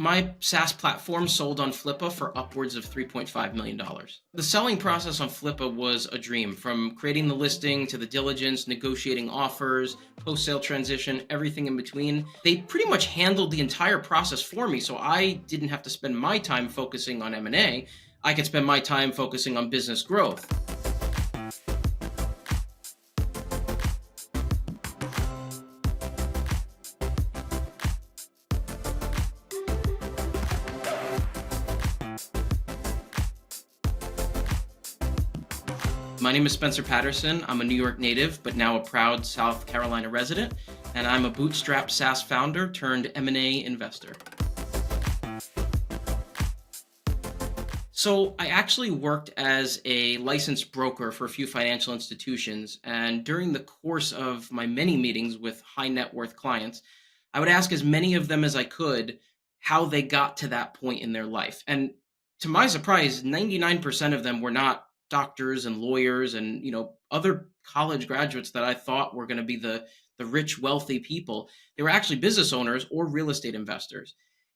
My SaaS platform sold on Flippa for upwards of $3.5 million. The selling process on Flippa was a dream, from creating the listing to the diligence, negotiating offers, post-sale transition, everything in between. They pretty much handled the entire process for me, so I didn't have to spend my time focusing on M&A. I could spend my time focusing on business growth. My name is Spencer Patterson. I'm a New York native, but now a proud South Carolina resident, and I'm a Bootstrapped SaaS founder turned M&A investor. So I actually worked as a licensed broker for a few financial institutions, and during the course of my many meetings with high net worth clients, I would ask as many of them as I could how they got to that point in their life. And to my surprise, 99% of them were not doctors and lawyers and other college graduates that I thought were going to be the rich, wealthy people. They were actually business owners or real estate investors.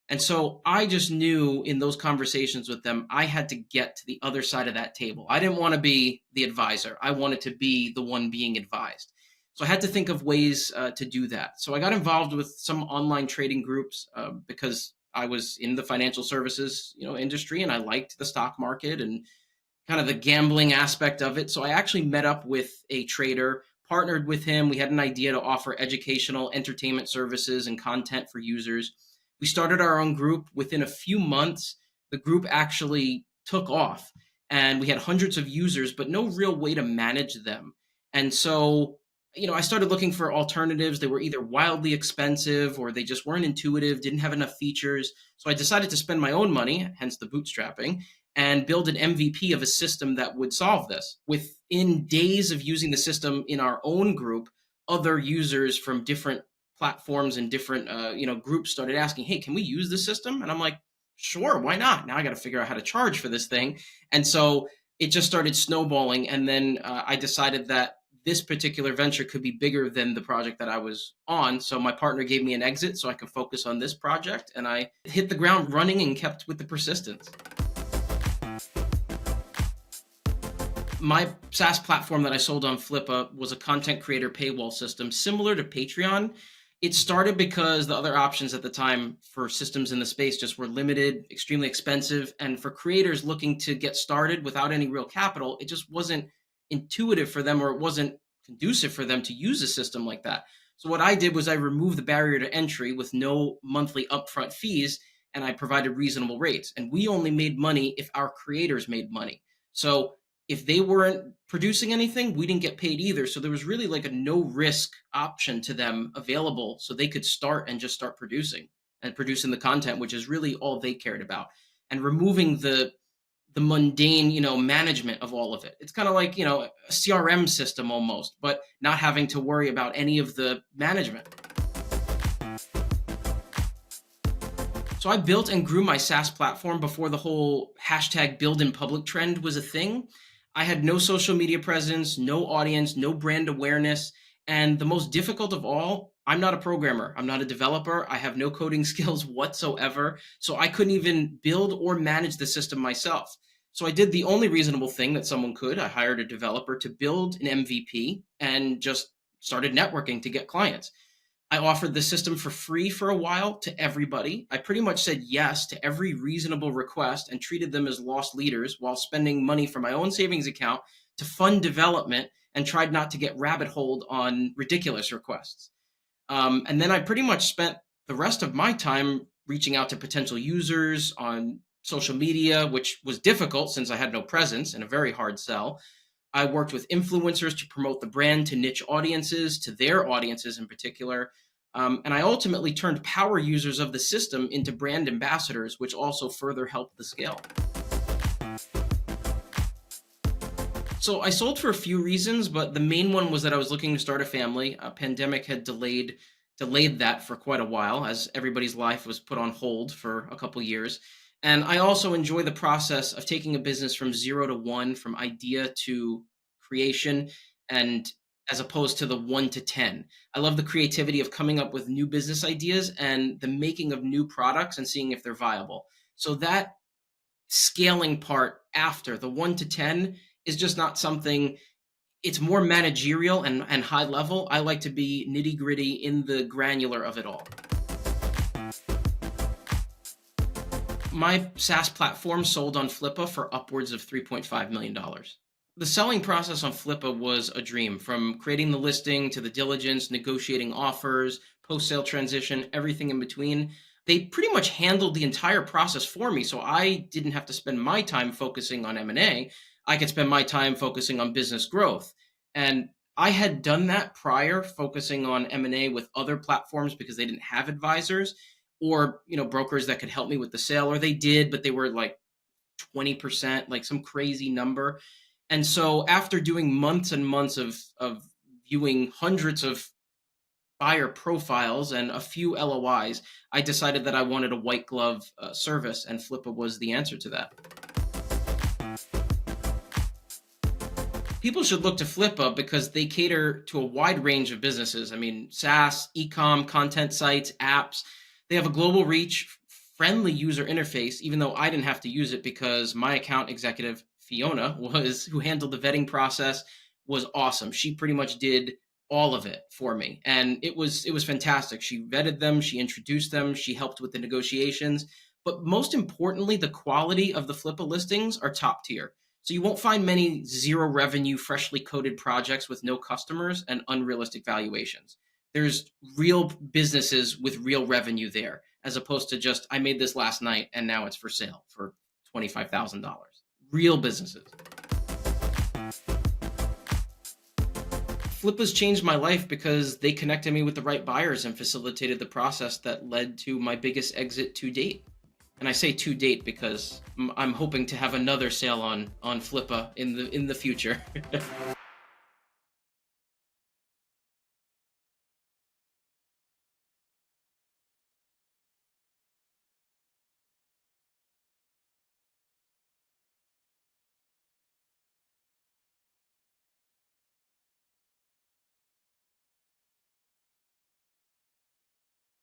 And so I just knew in those conversations with them, I had to get to the other side of that table. I didn't want to be the advisor. I wanted to be the one being advised. So I had to think of ways to do that. So I got involved with some online trading groups because I was in the financial services, industry, and I liked the stock market and kind of the gambling aspect of it. So I actually met up with a trader, partnered with him. We had an idea to offer educational entertainment services and content for users. We started our own group. Within a few months, the group actually took off and we had hundreds of users, but no real way to manage them. And so, I started looking for alternatives. They were either wildly expensive or they just weren't intuitive, didn't have enough features. So I decided to spend my own money, hence the bootstrapping, and build an MVP of a system that would solve this. Within days of using the system in our own group, other users from different platforms and different groups started asking, hey, can we use this system? And I'm like, sure, why not? Now I got to figure out how to charge for this thing. And so it just started snowballing. And then I decided that this particular venture could be bigger than the project that I was on. So my partner gave me an exit so I could focus on this project. And I hit the ground running and kept with the persistence. My SaaS platform that I sold on Flippa was a content creator paywall system similar to Patreon. It started because the other options at the time for systems in the space just were limited, extremely expensive. And for creators looking to get started without any real capital, it just wasn't intuitive for them, or it wasn't conducive for them to use a system like that. So what I did was I removed the barrier to entry with no monthly upfront fees, and I provided reasonable rates. And we only made money if our creators made money. So if they weren't producing anything, we didn't get paid either. So there was really like a no risk option to them available, so they could start and just start producing the content, which is really all they cared about, and removing the mundane, management of all of it. It's kind of like, a CRM system almost, but not having to worry about any of the management. So I built and grew my SaaS platform before the whole hashtag build in public trend was a thing. I had no social media presence, no audience, no brand awareness. And the most difficult of all, I'm not a programmer. I'm not a developer. I have no coding skills whatsoever. So I couldn't even build or manage the system myself. So I did the only reasonable thing that someone could. I hired a developer to build an MVP and just started networking to get clients. I offered the system for free for a while to everybody. I pretty much said yes to every reasonable request and treated them as lost leaders while spending money from my own savings account to fund development, and tried not to get rabbit holed on ridiculous requests. And then I pretty much spent the rest of my time reaching out to potential users on social media, which was difficult since I had no presence and a very hard sell. I worked with influencers to promote the brand to niche audiences, to their audiences in particular. And I ultimately turned power users of the system into brand ambassadors, which also further helped the scale. So I sold for a few reasons, but the main one was that I was looking to start a family. A pandemic had delayed that for quite a while, as everybody's life was put on hold for a couple years. And I also enjoy the process of taking a business from 0 to 1, from idea to creation, and as opposed to the 1 to 10. I love the creativity of coming up with new business ideas and the making of new products and seeing if they're viable. So that scaling part after the 1 to 10 is just not something. It's more managerial and high level. I like to be nitty gritty in the granular of it all. My SaaS platform sold on Flippa for upwards of $3.5 million. The selling process on Flippa was a dream, from creating the listing to the diligence, negotiating offers, post sale transition, everything in between. They pretty much handled the entire process for me. So I didn't have to spend my time focusing on M&A. I could spend my time focusing on business growth. And I had done that prior, focusing on M&A with other platforms because they didn't have advisors or, brokers that could help me with the sale, or they did, but they were like 20%, like some crazy number. And so after doing months and months of viewing hundreds of buyer profiles and a few LOIs, I decided that I wanted a white glove service, and Flippa was the answer to that. People should look to Flippa because they cater to a wide range of businesses. I mean, SaaS, e-com, content sites, apps. They have a global reach, friendly user interface, even though I didn't have to use it because my account executive, Fiona, who handled the vetting process, was awesome. She pretty much did all of it for me. And it was fantastic. She vetted them, she introduced them, she helped with the negotiations. But most importantly, the quality of the Flippa listings are top tier. So you won't find many zero revenue, freshly coded projects with no customers and unrealistic valuations. There's real businesses with real revenue there, as opposed to just, I made this last night and now it's for sale for $25,000. Real businesses. Flippa's changed my life because they connected me with the right buyers and facilitated the process that led to my biggest exit to date. And I say to date because I'm hoping to have another sale on Flippa in the future.